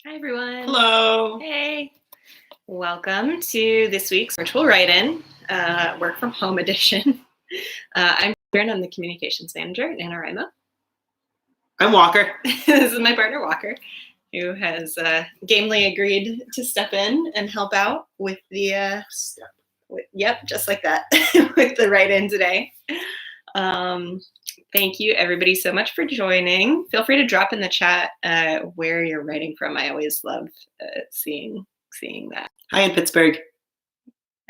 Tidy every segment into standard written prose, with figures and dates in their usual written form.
Hi, everyone. Hello. Hey. Welcome to this week's virtual write-in, work from home edition. I'm Karen. I'm the communications manager at NaNoWriMo. I'm Walker. This is my partner, Walker, who has gamely agreed to step in and help out with the, yep, just like that, with the write-in today. Thank you, everybody, so much for joining. Feel free to drop in the chat where you're writing from. I always love seeing that. Hi in Pittsburgh.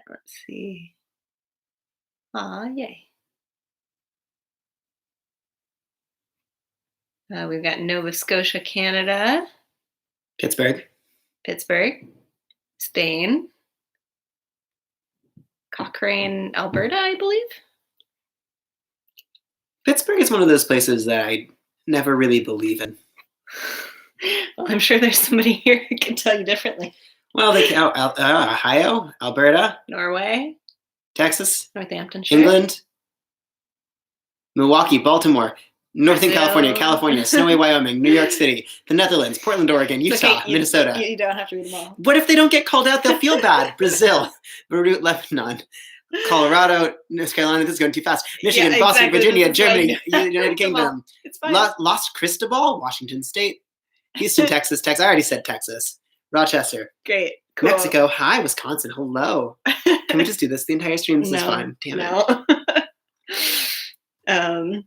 Let's see. Aw, yay. We've got Nova Scotia, Canada. Pittsburgh, Spain. Cochrane, Alberta, I believe. Pittsburgh is one of those places that I never really believe in. Well, I'm sure there's somebody here who can tell you differently. Well, Ohio, Alberta, Norway, Texas, Northampton, sure. England, Milwaukee, Baltimore, Northern Brazil. California, snowy Wyoming, New York City, the Netherlands, Portland, Oregon, Utah, Okay, Minnesota. You don't have to read them all. What if they don't get called out? They'll feel bad. Brazil, Beirut, Lebanon, Colorado, North Carolina. This is going too fast. Michigan, Yeah, Boston, exactly. Virginia, This is Germany, like- United Kingdom, It's fine. Los Cristobal, Washington State, Houston, Texas. I already said Texas. Rochester, Great. Cool. Mexico. Hi, Wisconsin. Hello. Can we just do this the entire stream? This is fine. Damn it. No.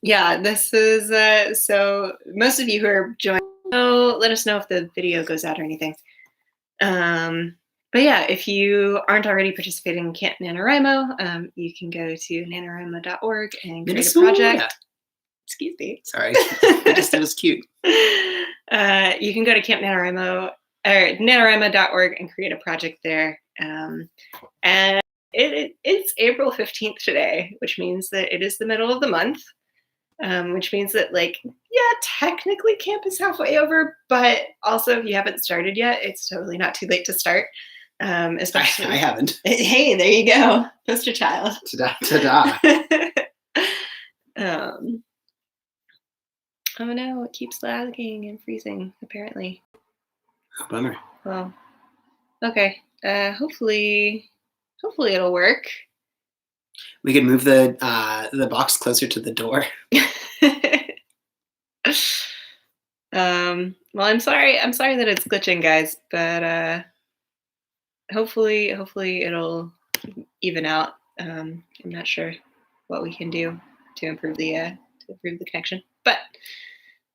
Yeah, this is so most of you who are joining, let us know if the video goes out or anything. But yeah, if you aren't already participating in Camp NaNoWriMo, you can go to nanowrimo.org and create a project. Excuse me. Sorry. It was cute. You can go to Camp NaNoWriMo or nanowrimo.org and create a project there. And it's April 15th today, which means that it is the middle of the month, which means that, technically camp is halfway over, but also if you haven't started yet, it's totally not too late to start. Especially, I haven't. Hey, there you go. Poster child. Ta-da. Oh no, it keeps lagging and freezing, apparently. Oh, bummer. Well, okay. Hopefully it'll work. We could move the box closer to the door. Well, I'm sorry that it's glitching, guys, but hopefully it'll even out. I'm not sure what we can do to improve the connection, but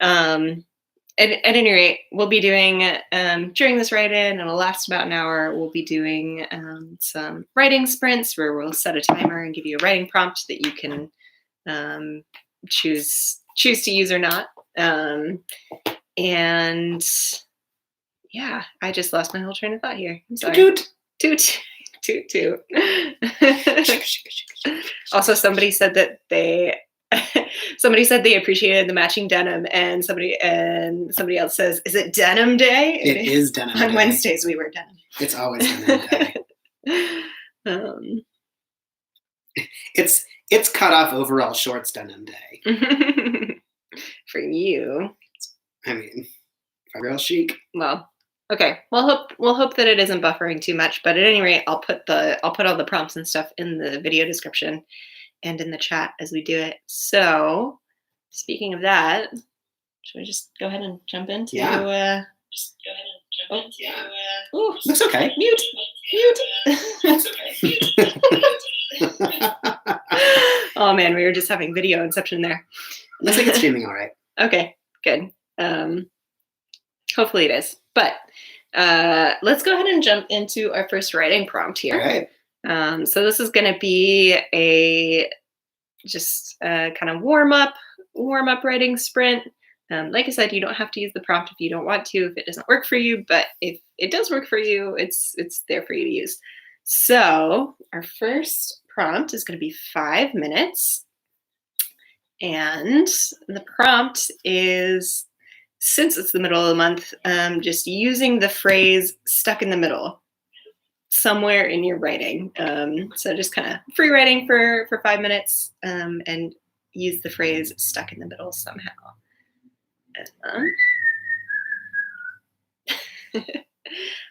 at any rate, we'll be doing during this write-in, and it'll last about an hour. We'll be doing some writing sprints where we'll set a timer and give you a writing prompt that you can choose to use or not. And yeah, I just lost my whole train of thought here. I'm sorry. Toot. Also, somebody said that they appreciated the matching denim, and somebody else says, "Is it denim day?" It is denim day. On Wednesdays we wear denim. It's always denim day. It's cut off overall shorts denim day. For you. I mean, real chic. Well, okay. We'll hope that it isn't buffering too much, but at any rate, I'll put all the prompts and stuff in the video description and in the chat as we do it. So, speaking of that, should we just go ahead and jump into? Yeah. Ooh, looks okay. Mute. Looks okay. Oh man, we were just having video inception there. Looks like it's streaming all right. Okay, good. Hopefully it is. But let's go ahead and jump into our first writing prompt here. All right. So this is going to be a kind of warm up writing sprint. Like I said, you don't have to use the prompt if you don't want to, if it doesn't work for you, but if it does work for you, it's there for you to use. So our first prompt is going to be 5 minutes. And the prompt is, since it's the middle of the month, just using the phrase "stuck in the middle" somewhere in your writing. So just kind of free writing for 5 minutes, and use the phrase "stuck in the middle" somehow.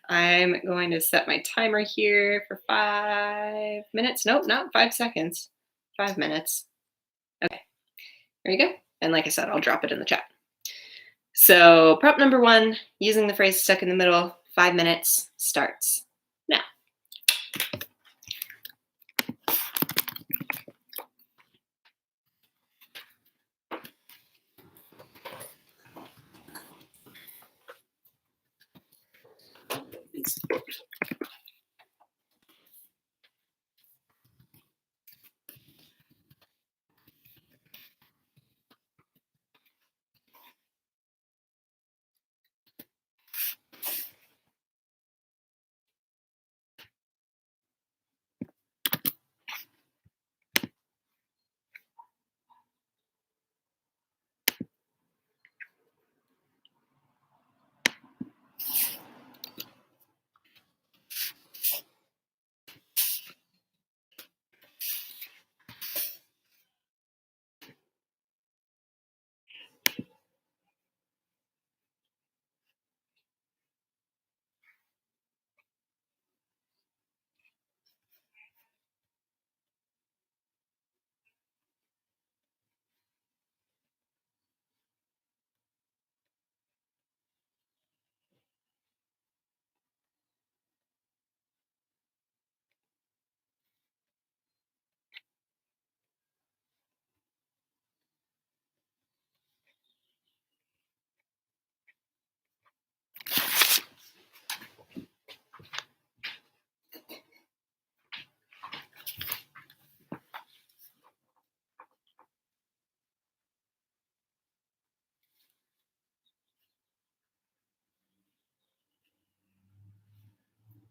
I'm going to set my timer here for 5 minutes. Nope, not 5 seconds. 5 minutes. Okay, there you go. And like I said, I'll drop it in the chat. So prompt number 1, using the phrase stuck in the middle, 5 minutes starts now. Thanks.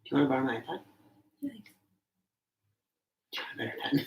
Do you want to borrow my iPad? Thanks. Do you want a better pen?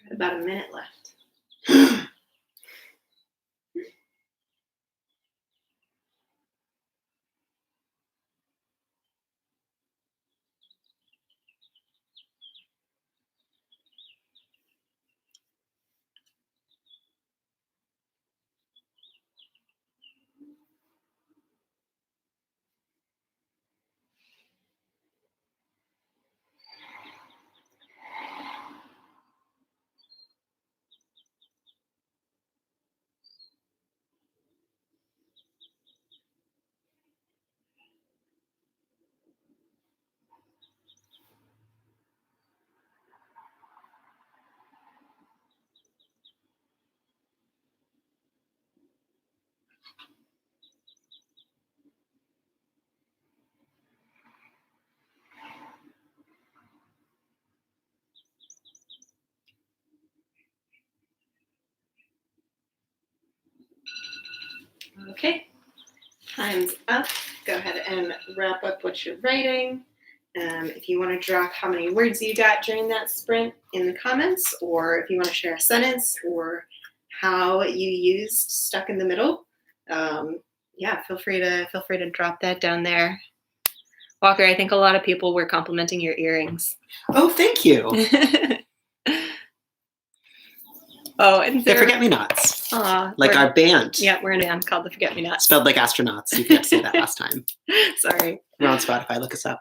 Got about a minute left. Okay, time's up. Go ahead and wrap up what you're writing. If you want to drop how many words you got during that sprint in the comments, or if you want to share a sentence or how you used stuck in the middle, yeah, feel free to drop that down there. Walker, I think a lot of people were complimenting your earrings. Oh, thank you. Oh, and they're forget-me-nots. Like our band. Yeah, we're in a band called the Forget-Me-Nots. Spelled like astronauts. You forgot to say that last time. Sorry. We're on Spotify. Look us up.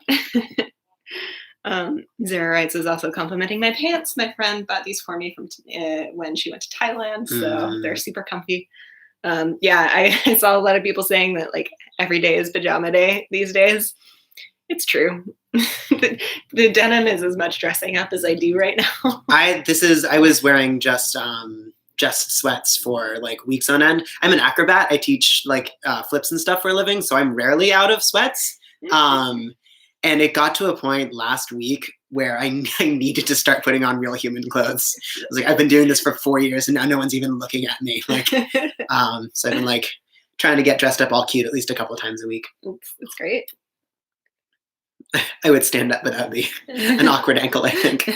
Zara writes is also complimenting my pants. My friend bought these for me from when she went to Thailand, so they're super comfy. Yeah, I saw a lot of people saying that like every day is pajama day these days. It's true. the denim is as much dressing up as I do right now. I was wearing just sweats for like weeks on end. I'm an acrobat. I teach like flips and stuff for a living, so I'm rarely out of sweats. And it got to a point last week where I needed to start putting on real human clothes. I was like, I've been doing this for 4 years and now no one's even looking at me. Like, so I've been like trying to get dressed up all cute at least a couple of times a week. It's great. I would stand up, but that would be an awkward ankle, I think.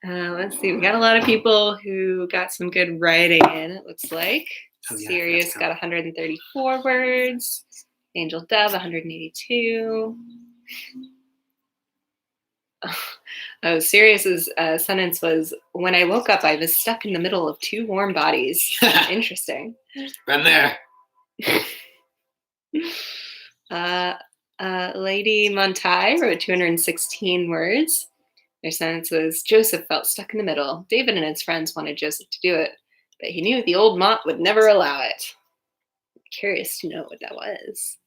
Let's see. We got a lot of people who got some good writing in, it looks like. Oh, yeah, Sirius got 134 words. Angel Dove, 182. Oh, Sirius's sentence was, when I woke up, I was stuck in the middle of two warm bodies. Interesting. Run there. Lady Montai wrote 216 words. Their sentence was, Joseph felt stuck in the middle. David and his friends wanted Joseph to do it, but he knew the old Mott would never allow it. I'm curious to know what that was.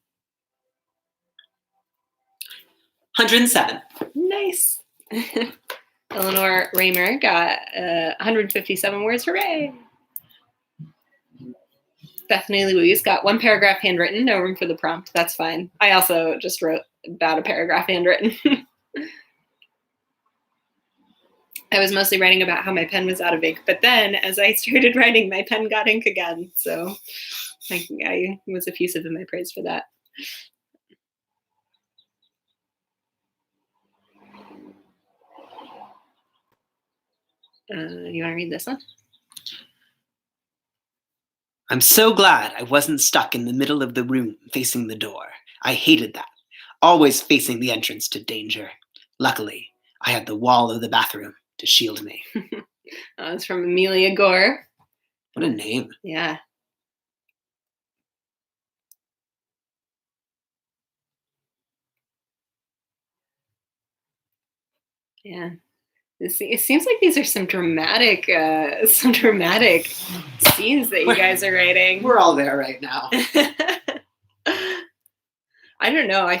107. Nice. Eleanor Raymer got 157 words. Hooray! Bethany Louise got one paragraph handwritten, no room for the prompt. That's fine. I also just wrote about a paragraph handwritten. I was mostly writing about how my pen was out of ink, but then as I started writing, my pen got ink again. So I was effusive in my praise for that. You want to read this one? I'm so glad I wasn't stuck in the middle of the room facing the door. I hated that. Always facing the entrance to danger. Luckily, I had the wall of the bathroom to shield me. It's from Amelia Gore. What a name. Yeah. Yeah. It seems like these are some dramatic scenes that you guys are writing. We're all there right now. I don't know. I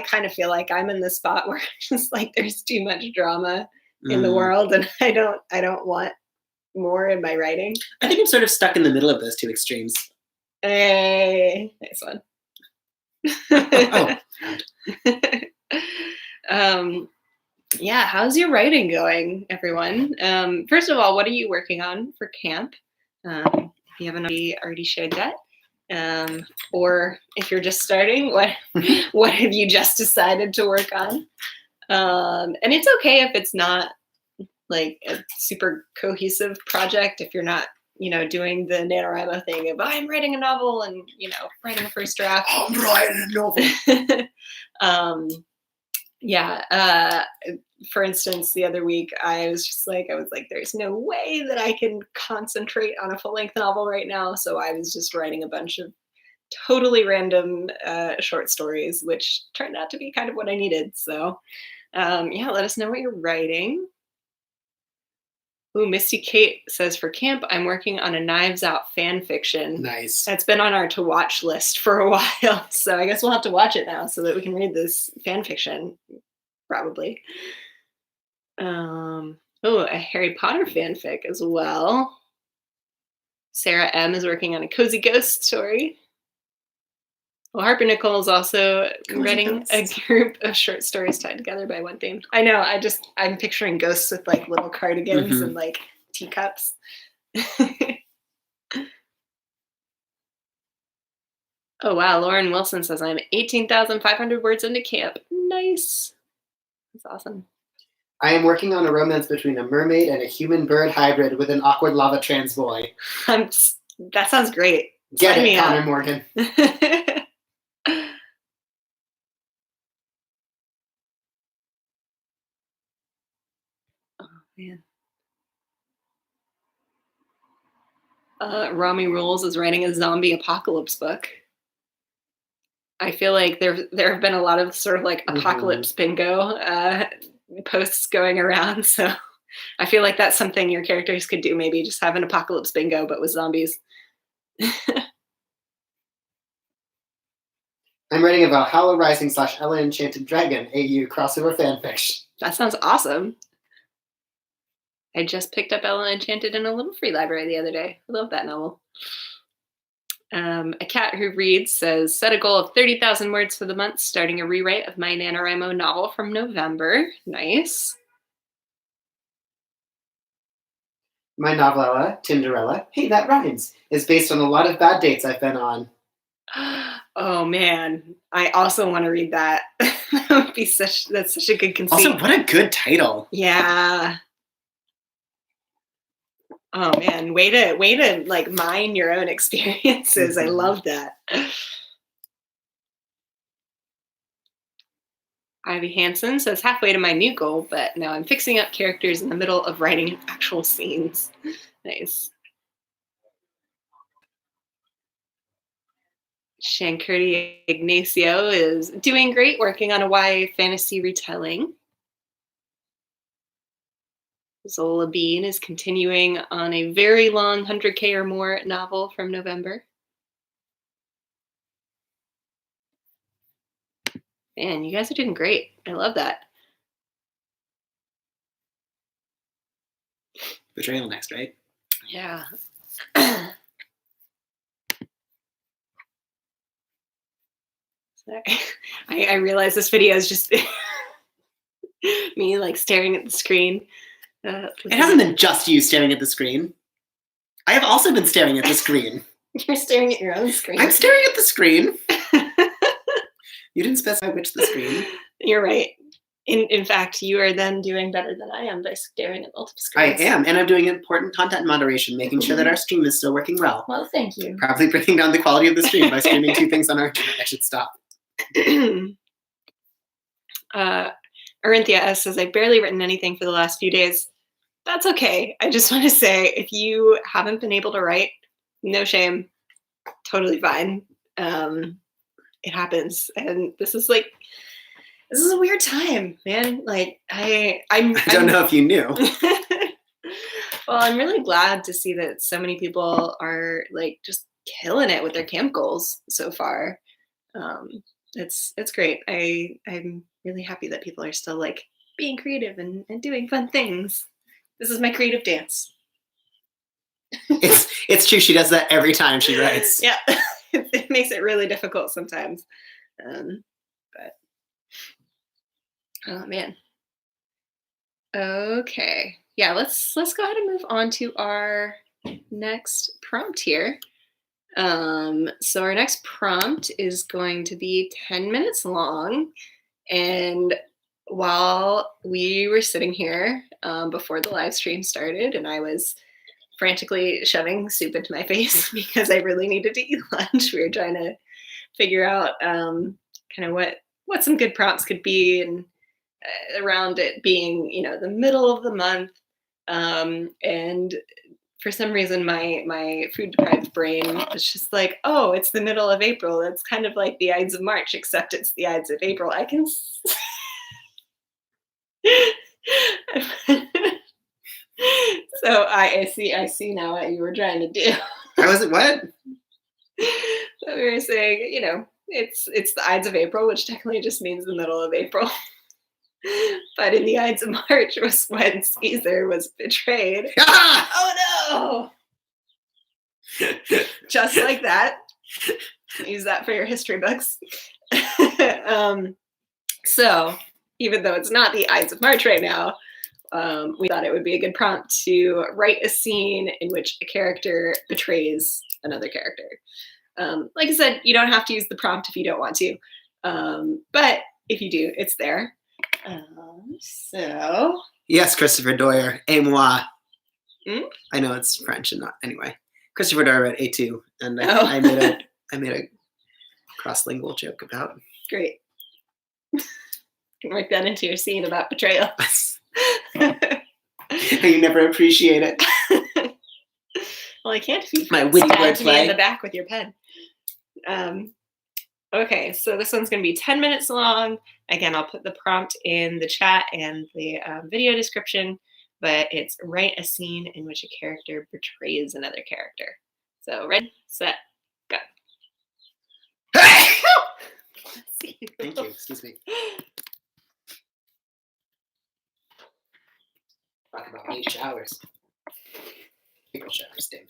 kind of feel like I'm in the spot where just like there's too much drama in the world, and I don't want more in my writing. I think I'm sort of stuck in the middle of those two extremes. Hey, nice one. Yeah, how's your writing going, everyone? First of all, what are you working on for camp? If you haven't already shared that. Or if you're just starting, what have you just decided to work on? And it's okay if it's not like a super cohesive project, if you're not, doing the NaNoWriMo thing of I'm writing a novel and, writing a first draft. I'm writing a novel. Yeah. For instance, the other week, I was like, there's no way that I can concentrate on a full-length novel right now. So I was just writing a bunch of totally random short stories, which turned out to be kind of what I needed. So yeah, let us know what you're writing. Ooh, Misty Kate says, for camp, I'm working on a Knives Out fan fiction. Nice. That's been on our to watch list for a while. So I guess we'll have to watch it now so that we can read this fan fiction, probably. Oh, a Harry Potter fanfic as well. Sarah M is working on a cozy ghost story. Well, Harper Nicole is also writing a group of short stories tied together by one theme. I know, I'm picturing ghosts with like little cardigans and like teacups. Oh, wow. Lauren Wilson says, I'm 18,500 words into camp. Nice. That's awesome. I am working on a romance between a mermaid and a human-bird hybrid with an awkward lava trans boy. That sounds great. Get Sign it, me Connor up. Morgan. Oh, man. Rami Rules is writing a zombie apocalypse book. I feel like there have been a lot of sort of like apocalypse bingo posts going around. So I feel like that's something your characters could do. Maybe just have an apocalypse bingo, but with zombies. I'm writing a Valhalla Rising / Ella Enchanted Dragon AU crossover fanfiction. That sounds awesome. I just picked up Ella Enchanted in a little free library the other day. I love that novel. A Cat Who Reads says, set a goal of 30,000 words for the month, starting a rewrite of my NaNoWriMo novel from November. Nice. My novella, Tinderella, hey, that rhymes, is based on a lot of bad dates I've been on. Oh man, I also want to read that. That would be that's such a good conceit. Also, what a good title. Yeah. Oh man, way to like mine your own experiences. I love that. Ivy Hansen says, halfway to my new goal, but now I'm fixing up characters in the middle of writing actual scenes. Nice. Shankurti Ignacio is doing great, working on a YA fantasy retelling. Zola Bean is continuing on a very long 100K or more novel from November. Man, you guys are doing great. I love that. Betrayal next, right? Yeah. Sorry. I realize this video is just me like staring at the screen. It hasn't been just you staring at the screen. I have also been staring at the screen. You're staring at your own screen. I'm staring at the screen. You didn't specify which the screen. You're right. In fact, you are then doing better than I am by staring at multiple screens. I am, and I'm doing important content moderation, making sure that our stream is still working well. Well, thank you. Probably bringing down the quality of the stream by streaming two things on our internet. I should stop. Arinthia S says, I've barely written anything for the last few days. That's okay. I just want to say, if you haven't been able to write, no shame. Totally fine. It happens. And this is a weird time, man. Like I don't know if you knew. Well, I'm really glad to see that so many people are like just killing it with their camp goals so far. It's great. I'm really happy that people are still like being creative and doing fun things. This is my creative dance. It's true. She does that every time she writes. Yeah, it makes it really difficult sometimes. But oh man. Okay. Yeah, let's go ahead and move on to our next prompt here. So our next prompt is going to be 10 minutes long. And while we were sitting here before the live stream started, and I was frantically shoving soup into my face because I really needed to eat lunch, we were trying to figure out kind of what some good prompts could be, and around it being, the middle of the month. And for some reason, my food deprived brain was just like, oh, it's the middle of April. That's kind of like the Ides of March, except it's the Ides of April. I can. So I see now what you were trying to do. I wasn't what? So we were saying, it's the Ides of April, which technically just means the middle of April. But in the Ides of March was when Caesar was betrayed. Oh no! Just like that. Use that for your history books. So even though it's not the Ides of March right now, we thought it would be a good prompt to write a scene in which a character betrays another character. Like I said, you don't have to use the prompt if you don't want to. But if you do, it's there. So. Yes, Christopher Doyer, et moi. Hmm? I know it's French and not, anyway. Christopher Doyer read A2, and I made a cross-lingual joke about. Great. Can work that into your scene about betrayal. You never appreciate it. Well, I can't if you My witty stabbed me in wordplay. the back with your pen. Okay, so this one's going to be 10 minutes long. Again, I'll put the prompt in the chat and the video description, but it's write a scene in which a character betrays another character. So ready, set, go. Thank you. Excuse me. Talk about late showers. Pickle showers stink.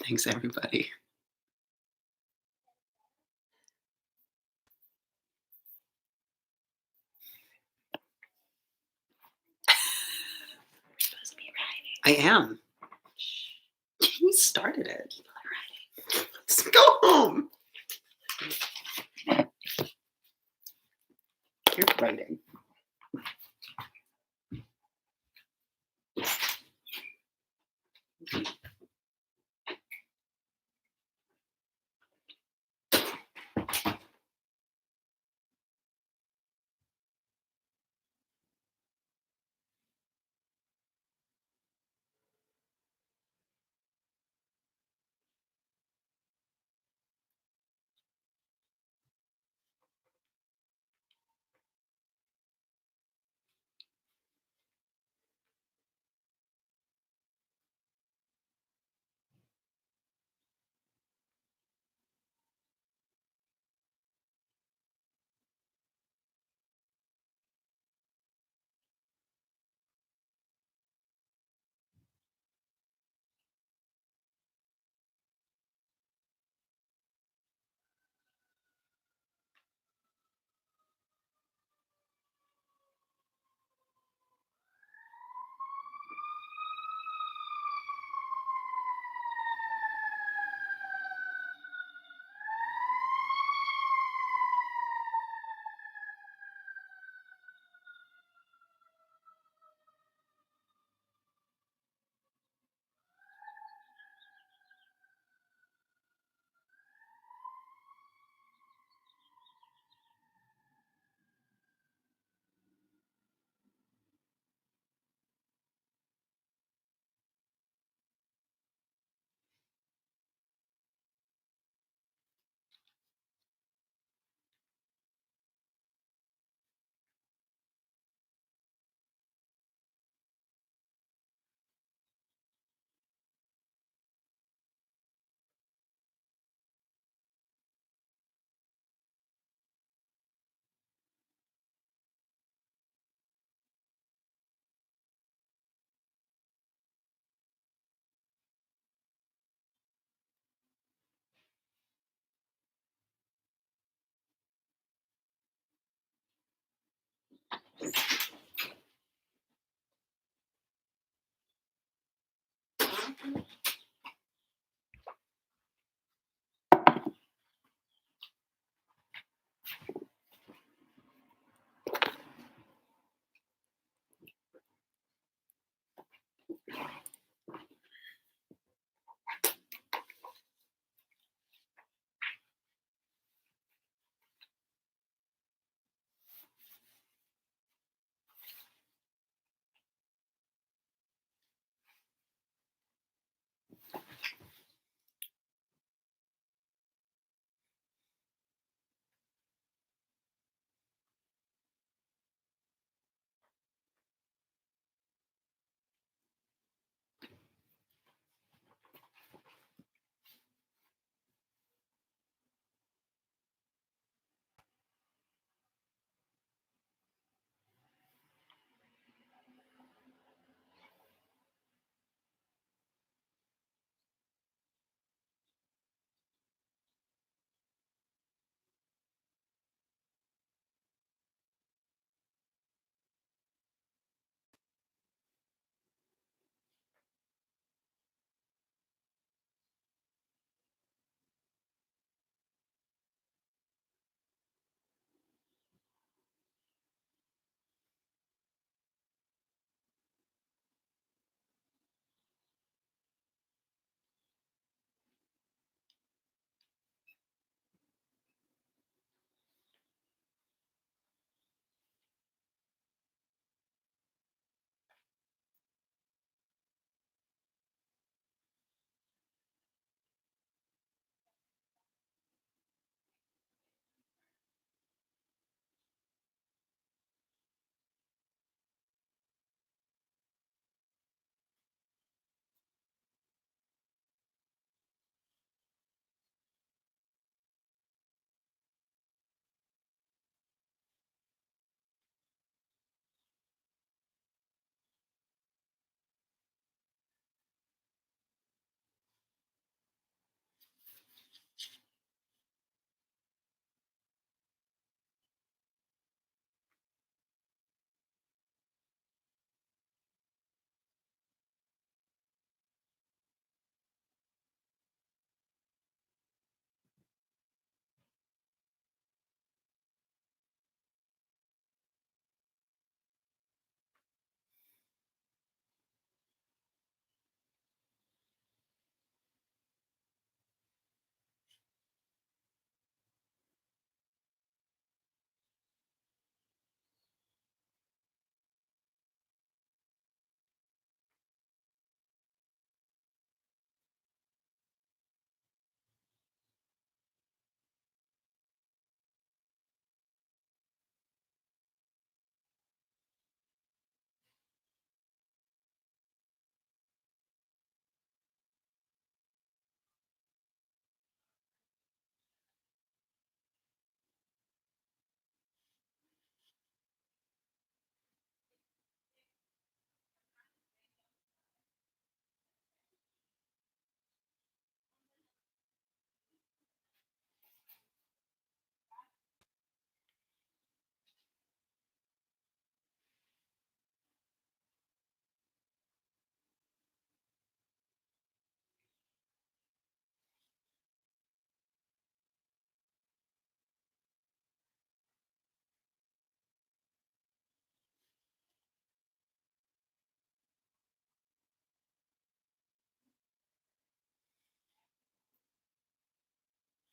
Thanks, everybody. We're supposed to be writing. I am. You started it. Let's go home. You're writing.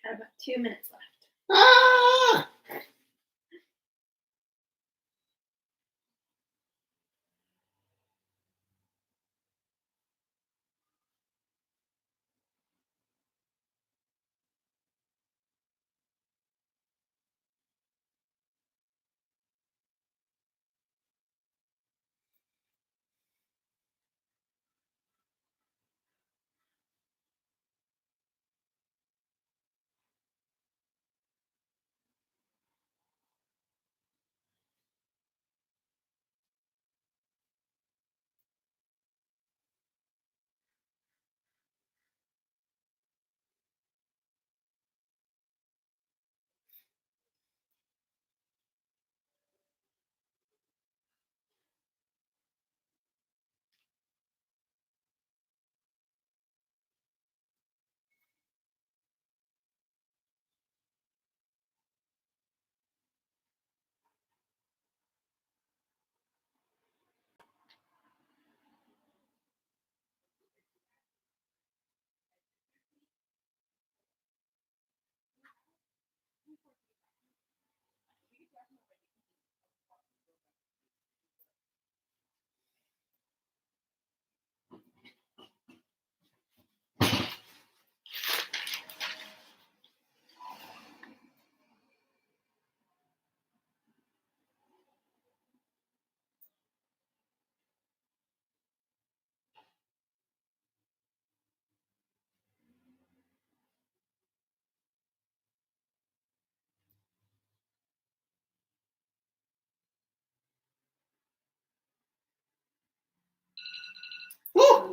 Got about 2 minutes left. Ah!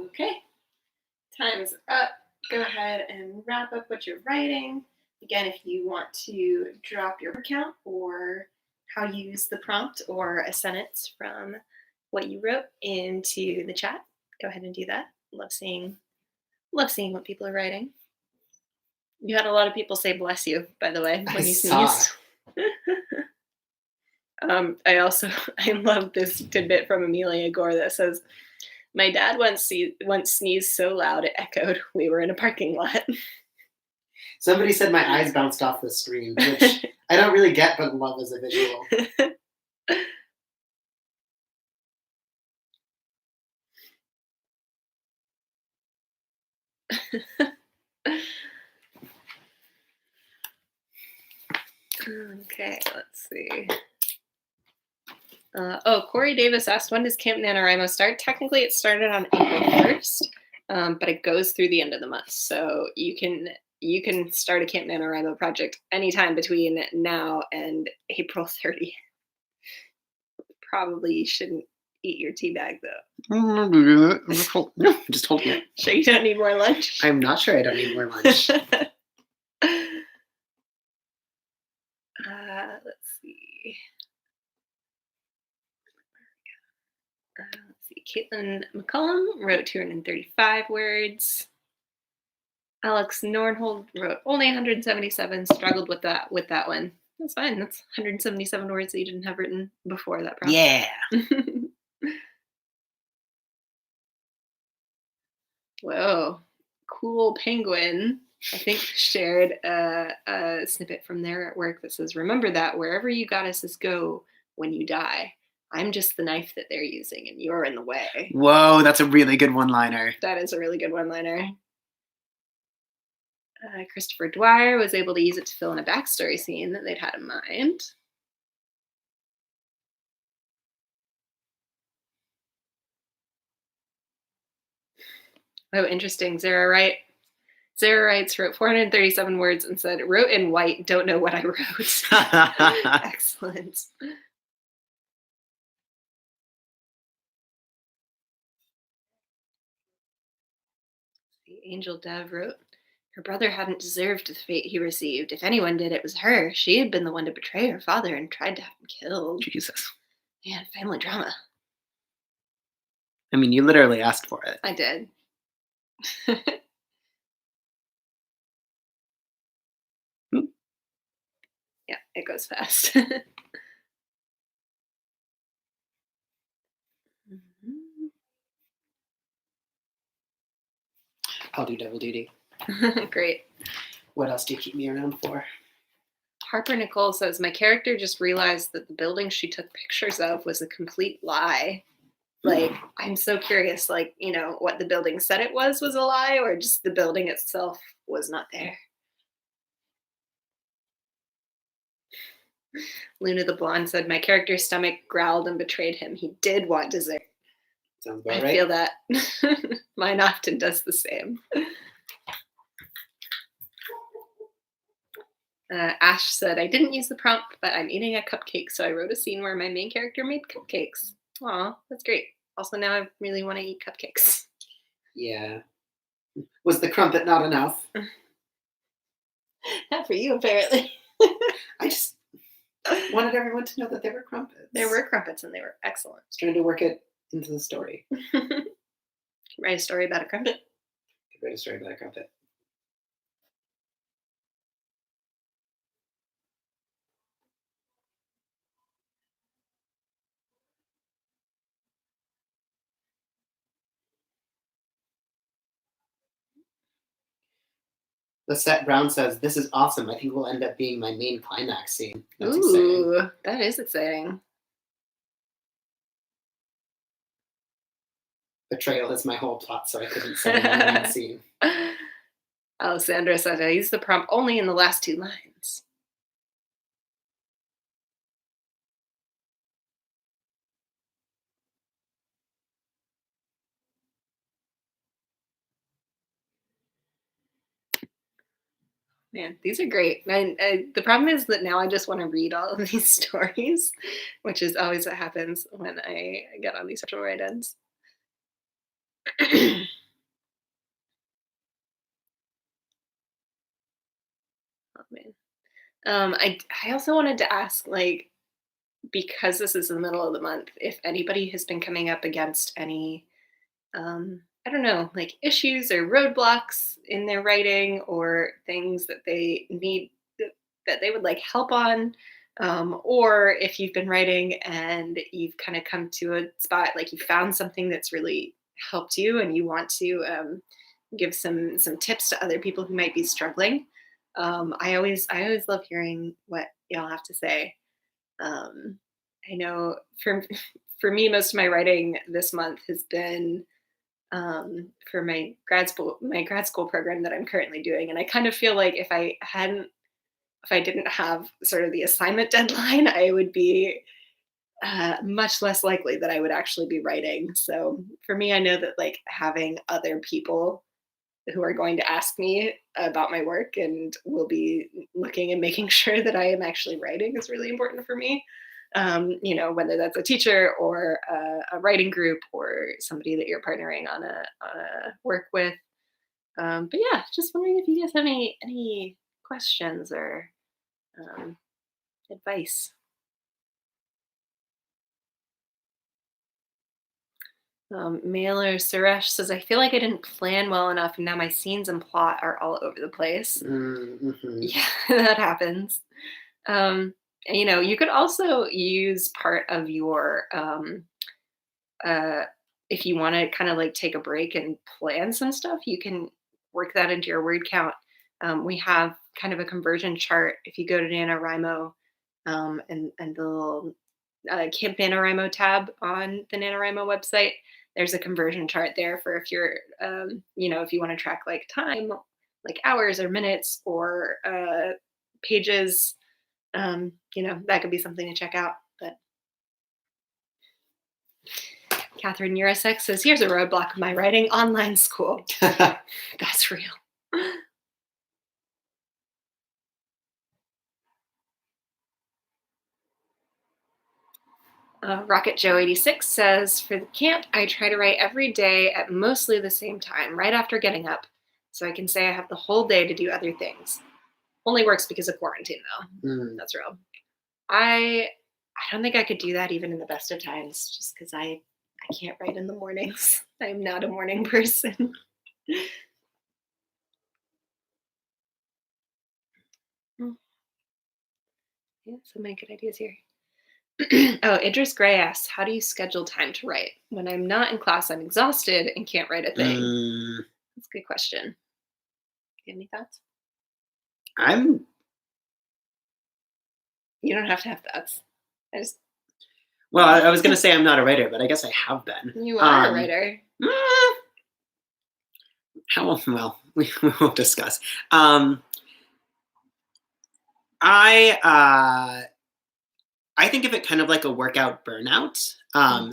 Okay, time's up. Go ahead and wrap up what you're writing. Again, if you want to drop your count or how you use the prompt or a sentence from what you wrote into the chat, go ahead and do that. Love seeing what people are writing. You had a lot of people say bless you, by the way, when you sneezed. I love this tidbit from Amelia Gore that says, my dad once sneezed so loud it echoed. We were in a parking lot. Somebody said my eyes bounced off the screen, which I don't really get, but love as a visual. Okay, let's see. Corey Davis asked, when does Camp NaNoWriMo start? Technically, it started on April 1st, but it goes through the end of the month. So you can start a Camp NaNoWriMo project anytime between now and April 30th. Probably shouldn't eat your tea bag, though. No, just holding it. Sure you don't need more lunch? I'm not sure I don't need more lunch. Let's see. Caitlin McCullum wrote 235 words. Alex Nornhold wrote only 177, struggled with that one. That's fine. That's 177 words that you didn't have written before that prompt. Yeah. Whoa. Cool Penguin, I think, shared a snippet from their work that says, remember that wherever you goddesses go when you die, I'm just the knife that they're using and you're in the way. Whoa, that's a really good one-liner. That is a really good one-liner. Christopher Dwyer was able to use it to fill in a backstory scene that they'd had in mind. Oh, interesting. Zara Wrights wrote 437 words and said, wrote in white, don't know what I wrote. Excellent. The Angel Dev wrote, her brother hadn't deserved the fate he received. If anyone did, it was her. She had been the one to betray her father and tried to have him killed. Jesus. Man, family drama. I mean, you literally asked for it. I did. Yeah, it goes fast. I'll do double duty. Great. What else do you keep me around for? Harper Nicole says, my character just realized that the building she took pictures of was a complete lie. Like, I'm so curious, like, what the building said it was a lie, or just the building itself was not there. Luna the Blonde said, my character's stomach growled and betrayed him. He did want dessert. Sounds about I right. feel that. Mine often does the same. Ash said, I didn't use the prompt, but I'm eating a cupcake, so I wrote a scene where my main character made cupcakes. Aw, that's great. Also, now I really want to eat cupcakes. Yeah. Was the crumpet not enough? Not for you, apparently. I just wanted everyone to know that there were crumpets. There were crumpets, and they were excellent. I was trying to work it into the story. Write a story about a crumpet. Write a story about a crumpet. Lisette Brown says, this is awesome. I think will end up being my main climax scene. That's exciting. That is exciting. Betrayal is my whole plot, so I couldn't say that scene. Alessandra said, I used the prompt only in the last 2 lines. Man, these are great. And the problem is that now I just want to read all of these stories, which is always what happens when I get on these social write-ins. Oh, man. I also wanted to ask, like, because this is the middle of the month, if anybody has been coming up against any, I don't know, like issues or roadblocks in their writing, or things that they need that they would like help on. Or if you've been writing and you've kind of come to a spot, like you found something that's really helped you and you want to give some tips to other people who might be struggling. I always love hearing what y'all have to say. I know for me, most of my writing this month has been for my grad school program that I'm currently doing, and I kind of feel like if I didn't have sort of the assignment deadline, I would be much less likely that I would actually be writing. So for me, I know that like having other people who are going to ask me about my work and will be looking and making sure that I am actually writing is really important for me. Whether that's a teacher or a writing group or somebody that you're partnering on a work with. But yeah, just wondering if you guys have any questions or advice. Mailer Suresh says, I feel like I didn't plan well enough and now my scenes and plot are all over the place. Mm-hmm. Yeah, that happens. You could also use part of your, if you want to kind of like take a break and plan some stuff, you can work that into your word count. We have kind of a conversion chart. If you go to NaNoWriMo and the little Camp NaNoWriMo tab on the NaNoWriMo website, there's a conversion chart there for if you're, if you want to track like time, like hours or minutes or pages, that could be something to check out. But Catherine Urasek says, here's a roadblock of my writing: online school. That's real. Rocket Joe 86 says, for the camp, I try to write every day at mostly the same time, right after getting up, so I can say I have the whole day to do other things. Only works because of quarantine, though. That's real. I don't think I could do that even in the best of times, just because I can't write in the mornings. I'm not a morning person. Yeah, so many good ideas here. Oh, Idris Gray asks, how do you schedule time to write? When I'm not in class, I'm exhausted and can't write a thing. That's a good question. Do you have any thoughts? You don't have to have thoughts. Well, I was gonna say I'm not a writer, but I guess I have been. You are a writer. Well, we won't discuss. I think of it kind of like a workout burnout.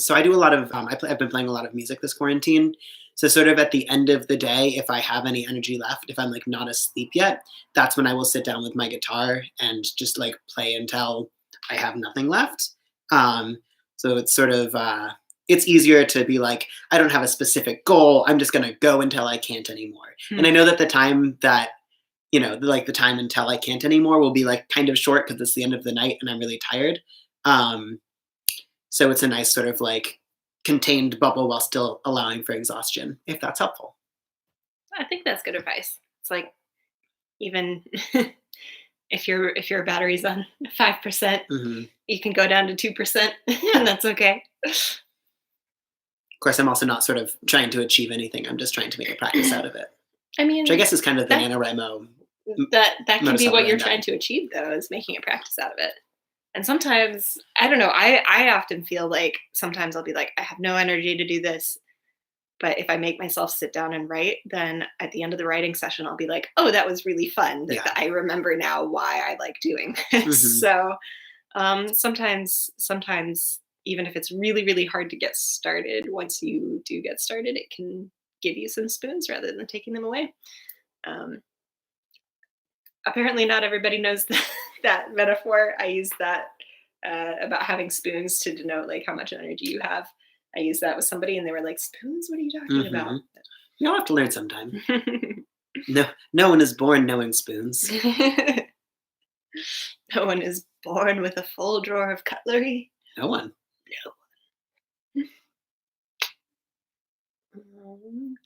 So I do a lot of, I've been playing a lot of music this quarantine. So sort of at the end of the day, if I have any energy left, if I'm like not asleep yet, that's when I will sit down with my guitar and just like play until I have nothing left. So it's sort of, it's easier to be like, I don't have a specific goal. I'm just going to go until I can't anymore. And I know that the time that, like the time until I can't anymore will be like kind of short because it's the end of the night and I'm really tired. So it's a nice sort of like contained bubble while still allowing for exhaustion, if that's helpful. I think that's good advice. It's like, even if your battery's on 5%, you can go down to 2%, and that's okay. Of course, I'm also not sort of trying to achieve anything. I'm just trying to make a practice out of it. I mean, which I guess is kind of the NaNoWriMo. That can be what you're trying to achieve, though, is making a practice out of it. And sometimes, I don't know, I often feel like sometimes I'll be like, I have no energy to do this. But if I make myself sit down and write, then at the end of the writing session, I'll be like, oh, that was really fun. Yeah. I remember now why I like doing this. So sometimes, even if it's really, really hard to get started, once you do get started, it can give you some spoons rather than taking them away. Apparently not everybody knows that metaphor. I use that about having spoons to denote like how much energy you have. I used that with somebody and they were like, spoons? What are you talking about? You'll have to learn sometime. No one is born knowing spoons. No one is born with a full drawer of cutlery. No one.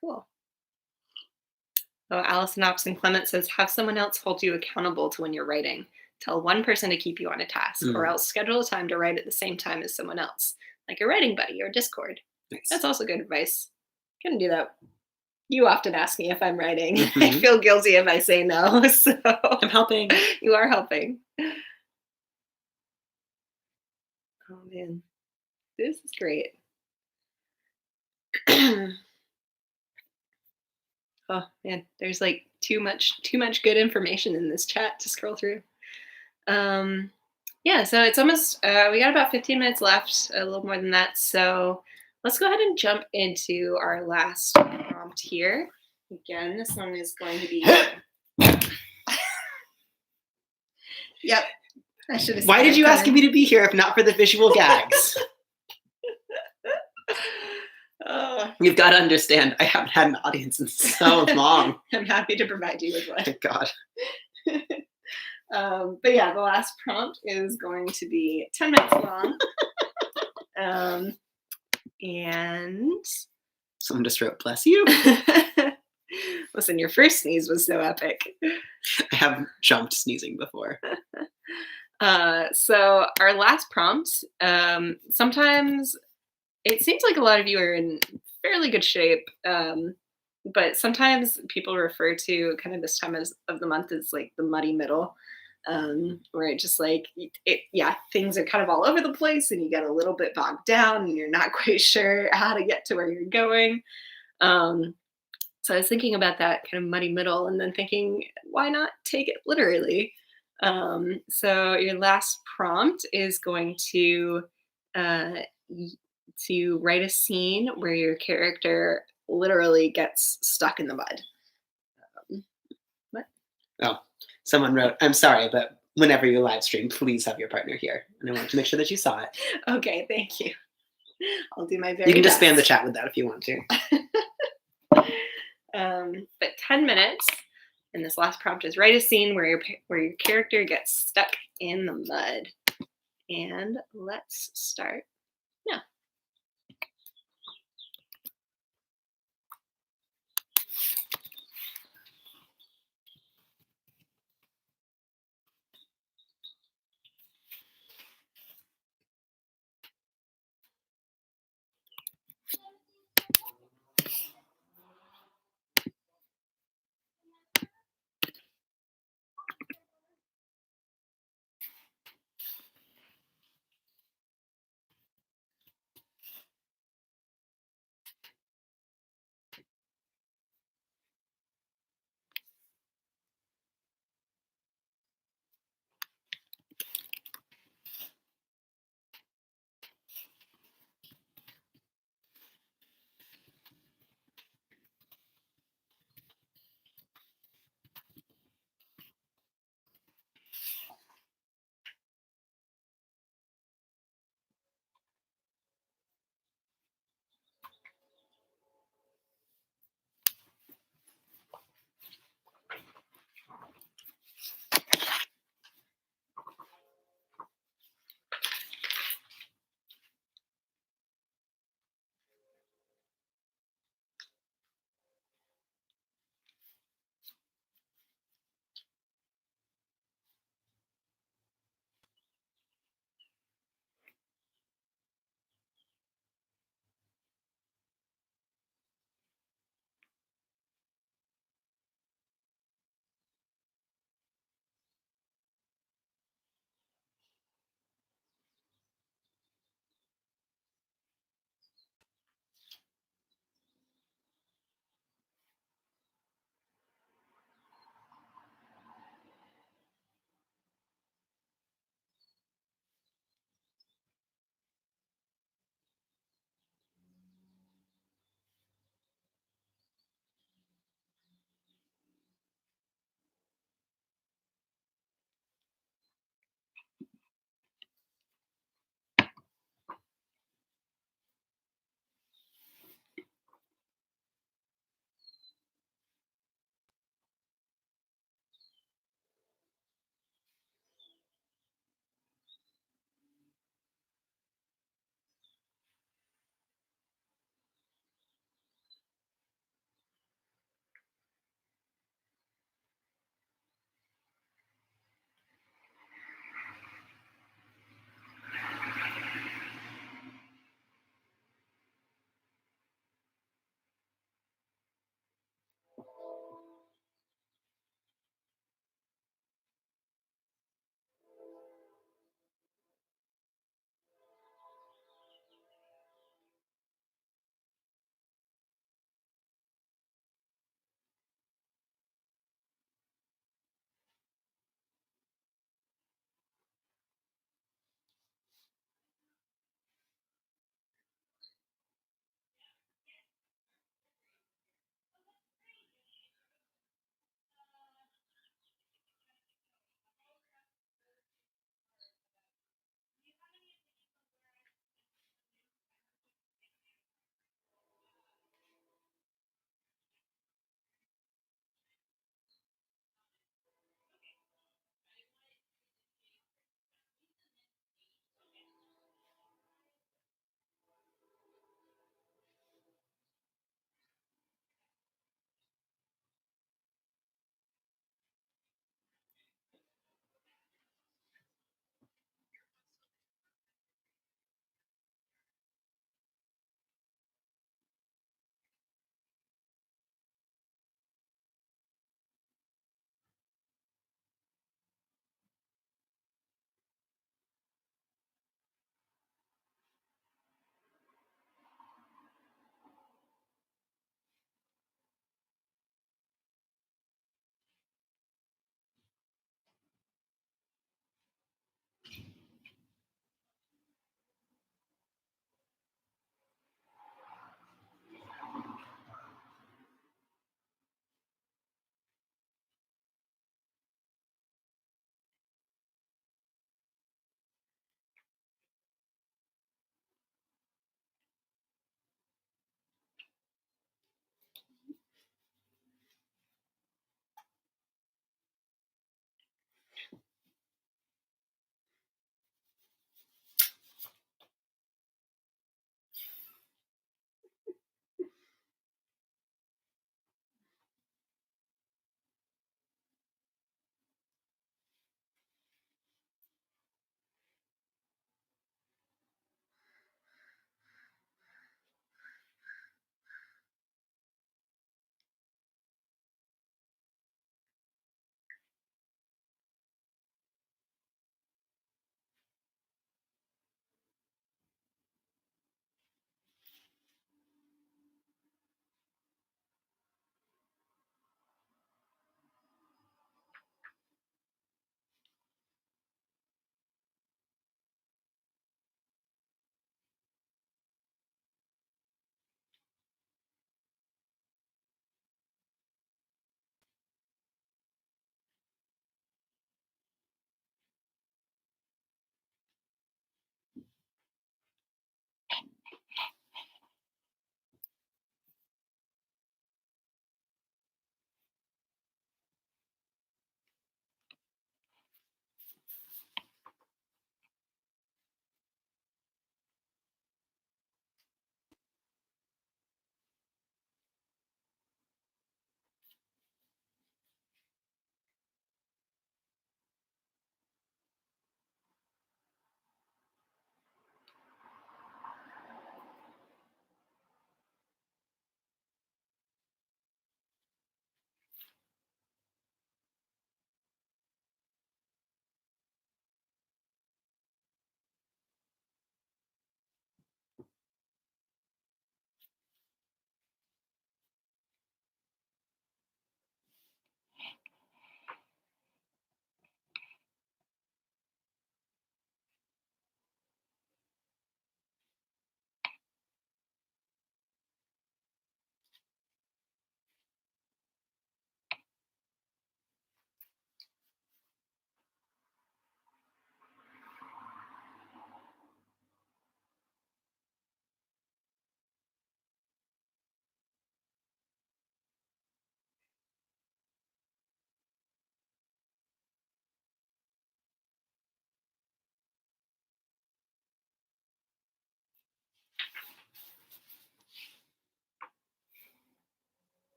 Cool. Oh, Allison Opson Clement says, have someone else hold you accountable to when you're writing. Tell one person to keep you on a task, or else schedule a time to write at the same time as someone else, like a writing buddy or Discord. Nice. That's also good advice. Couldn't do that. You often ask me if I'm writing. I feel guilty if I say no. So I'm helping. You are helping. Oh man, this is great. Oh man, there's like too much good information in this chat to scroll through. Yeah, so it's almost, we got about 15 minutes left, a little more than that. So let's go ahead and jump into our last prompt here. Again, this one is going to be. Yep. I should have. Why did you ask me to be here if not for the visual gags? You've got to understand, I haven't had an audience in so long. I'm happy to provide you with one. Thank God. But yeah, the last prompt is going to be 10 minutes long. And someone just wrote, bless you. Listen, your first sneeze was so epic. I have jumped sneezing before. So our last prompt, sometimes it seems like a lot of you are in fairly good shape, but sometimes people refer to kind of this time of the month as like the muddy middle, where it just like, things are kind of all over the place and you get a little bit bogged down and you're not quite sure how to get to where you're going. So I was thinking about that kind of muddy middle and then thinking, why not take it literally? So your last prompt is going to write a scene where your character literally gets stuck in the mud. What? Oh, someone wrote, I'm sorry, but whenever you live stream, please have your partner here. And I wanted to make sure that you saw it. Okay, thank you. I'll do my very best. You can just spam the chat with that if you want to. But 10 minutes, and this last prompt is write a scene where your character gets stuck in the mud. And let's start now.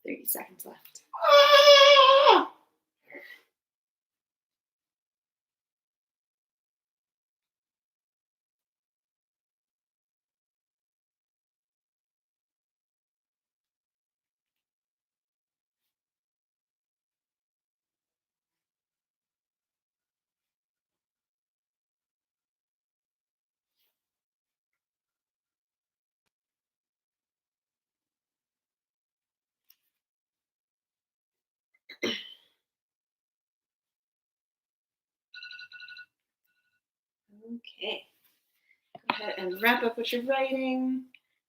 30 seconds left. Okay. Go ahead and wrap up what you're writing.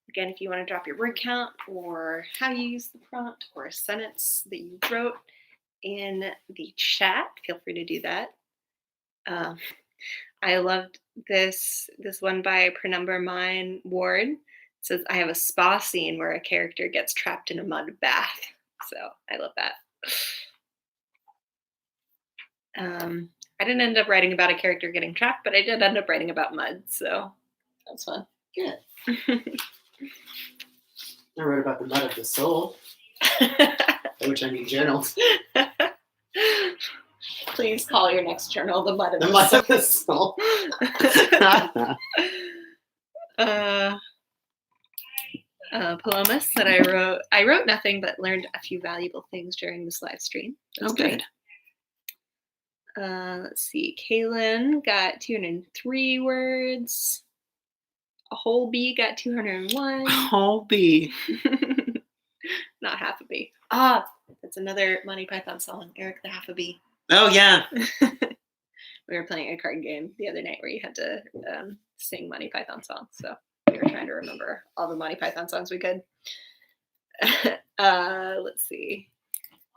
Again, if you want to drop your word count or how you use the prompt or a sentence that you wrote in the chat, feel free to do that. I loved this one by Penumbra Mine Ward. It says, I have a spa scene where a character gets trapped in a mud bath. So I love that. I didn't end up writing about a character getting trapped, but I did end up writing about mud. So that's fun. Good. I wrote about the mud of the soul, which I mean journals. Please call your next journal the mud of The the mud soul. of the soul. Paloma said, I wrote nothing but learned a few valuable things during this live stream. That's good. Let's see. Kaylin got 203 words. A whole bee got 201. Whole bee. Not half a bee. Ah, that's another Monty Python song. Eric the Half a Bee. Oh, yeah. We were playing a card game the other night where you had to sing Monty Python songs. So we were trying to remember all the Monty Python songs we could. Let's see.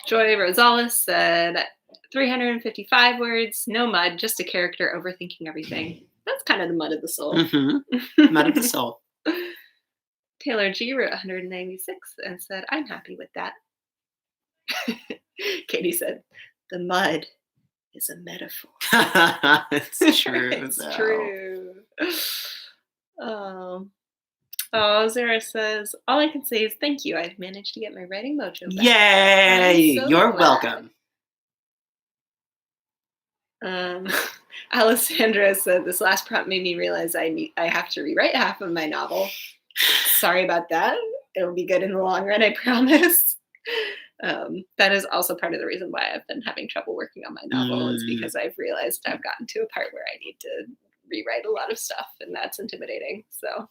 Joy Rosales said 355 words, no mud, just a character overthinking everything. That's kind of the mud of the soul. Mm-hmm. Mud of the soul. Taylor G wrote 196 and said, I'm happy with that. Katie said, the mud is a metaphor. It's true. It's though. true. Oh, Zara says, all I can say is thank you. I've managed to get my writing mojo back. Yay! So You're glad. welcome. Alessandra said, this last prompt made me realize I have to rewrite half of my novel. Sorry about that. It'll be good in the long run, I promise. That is also part of the reason why I've been having trouble working on my novel is because I've realized I've gotten to a part where I need to rewrite a lot of stuff, and that's intimidating. So,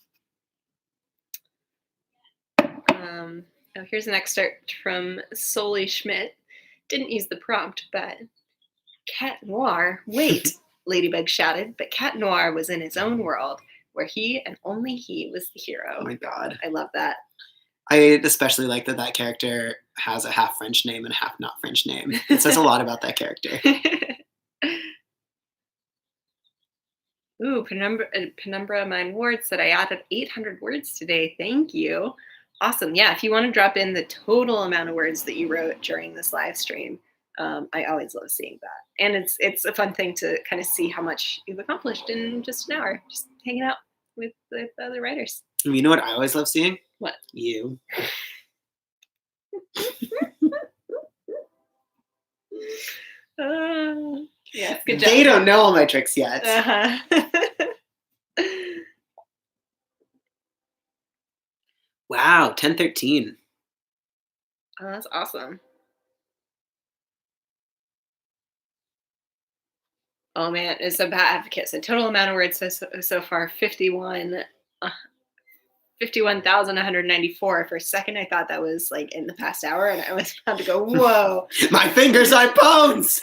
here's an excerpt from Solly Schmidt. Didn't use the prompt, but Cat Noir, wait, Ladybug shouted, but Cat Noir was in his own world where he and only he was the hero. Oh my god. I love that. I especially like that Character has a half French name and a half not French name. It says a lot about that character. Ooh, Penumbra Mine Ward said, I added 800 words today. Thank you. Awesome. Yeah, if you want to drop in the total amount of words that you wrote during this live stream, I always love seeing that. And it's a fun thing to kind of see how much you've accomplished in just an hour, just hanging out with other writers. You know what I always love seeing? What? You. Yeah, good job. They don't know all my tricks yet. Wow, 1013. Oh, that's awesome. Oh man, it's a bad advocate. So total amount of words so far 51,194. For a second, I thought that was like in the past hour, and I was about to go, whoa. My fingers are bones.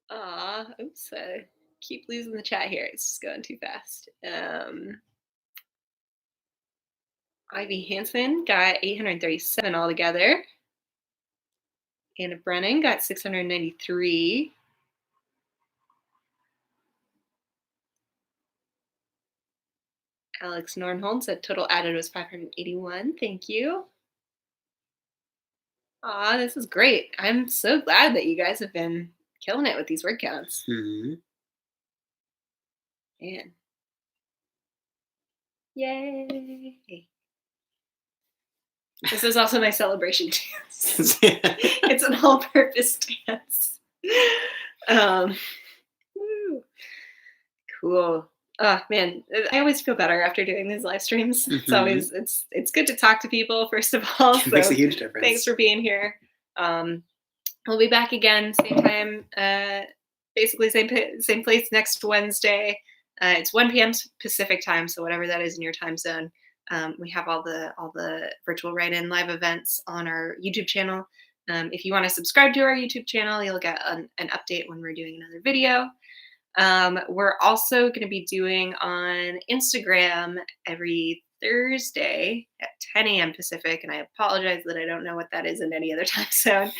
Aw, oops. Keep losing the chat here. It's just going too fast. Ivy Hansen got 837 altogether. Anna Brennan got 693. Alex Nornholm said total added was 581. Thank you. Aw, this is great. I'm so glad that you guys have been killing it with these word counts. Mm-hmm. Man. Yay. This is also my celebration dance. It's an all-purpose dance. Woo. Cool. Oh man, I always feel better after doing these live streams. It's always it's good to talk to people first of all. It makes a huge difference. Thanks for being here. We'll be back again, same time, basically same place next Wednesday. It's 1 p.m. Pacific time, so whatever that is in your time zone. We have all the virtual write-in live events on our YouTube channel. If you want to subscribe to our YouTube channel, you'll get an update when we're doing another video. We're also going to be doing on Instagram every Thursday at 10 a.m. Pacific, and I apologize that I don't know what that is in any other time zone.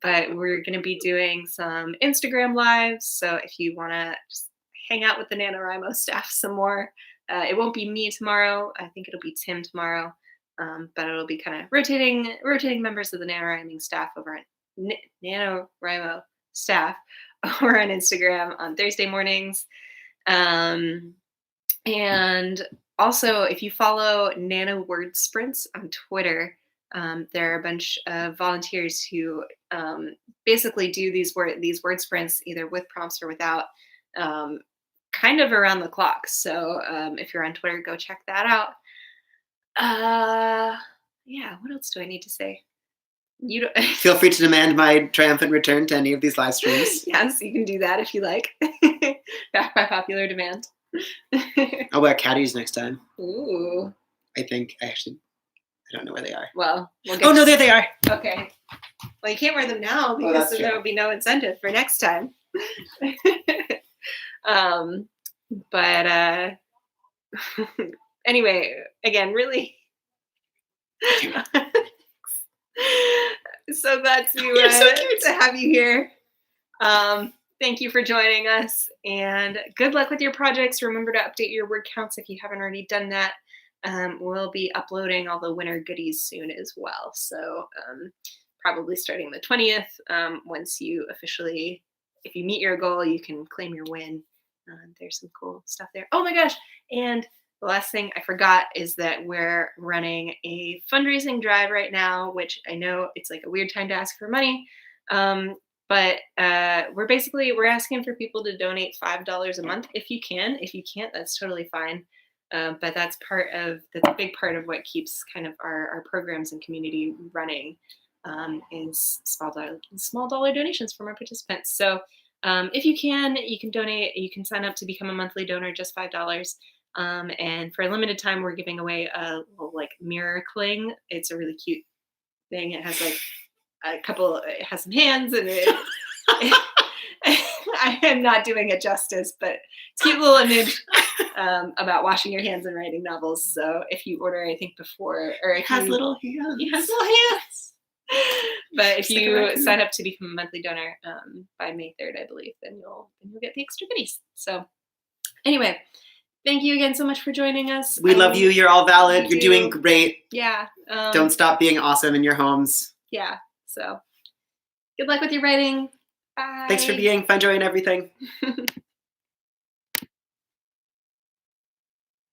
But we're going to be doing some Instagram lives, so if you want to just hang out with the NaNoWriMo staff some more, it won't be me tomorrow. I think it'll be Tim tomorrow, but it'll be kind of rotating members of the NaNoWriMing staff over at NaNoWriMo staff over on Instagram on Thursday mornings. And also, if you follow Nano Word Sprints on Twitter, there are a bunch of volunteers who basically do these word sprints either with prompts or without, kind of around the clock. So if you're on Twitter, go check that out. Yeah, what else do I need to say? You don't Feel free to demand my triumphant return to any of these live streams. Yes, you can do that if you like. Back by popular demand. I'll wear caddies next time. Ooh. I think I don't know where they are. Well, we'll get oh no, there they are. Okay. Well, you can't wear them now because then there will be no incentive for next time. But anyway, again, really. So glad to have you here. Thank you for joining us, and good luck with your projects. Remember to update your word counts if you haven't already done that. We'll be uploading all the winter goodies soon as well. So probably starting the 20th. Once you officially, if you meet your goal, you can claim your win. There's some cool stuff there. Oh my gosh. And the last thing I forgot is that we're running a fundraising drive right now, which I know it's like a weird time to ask for money. But we're asking for people to donate $5 a month if you can. If you can't, that's totally fine. But that's a big part of what keeps kind of our programs and community running, is small dollar donations from our participants. So if you can donate. You can sign up to become a monthly donor, just $5. And for a limited time, we're giving away a little like mirror cling. It's a really cute thing. It has like it has some hands and I am not doing it justice, but it's a cute little image about washing your hands and writing novels. So if you order, I think before, or It has little hands. It has little hands. But if you sign up to become a monthly donor by May 3rd, I believe, then you'll get the extra goodies. So anyway, thank you again so much for joining us. We love you. You're all valid. You're doing great. Yeah. Don't stop being awesome in your homes. Yeah. So good luck with your writing. Bye. Thanks for being fun, joy, and everything.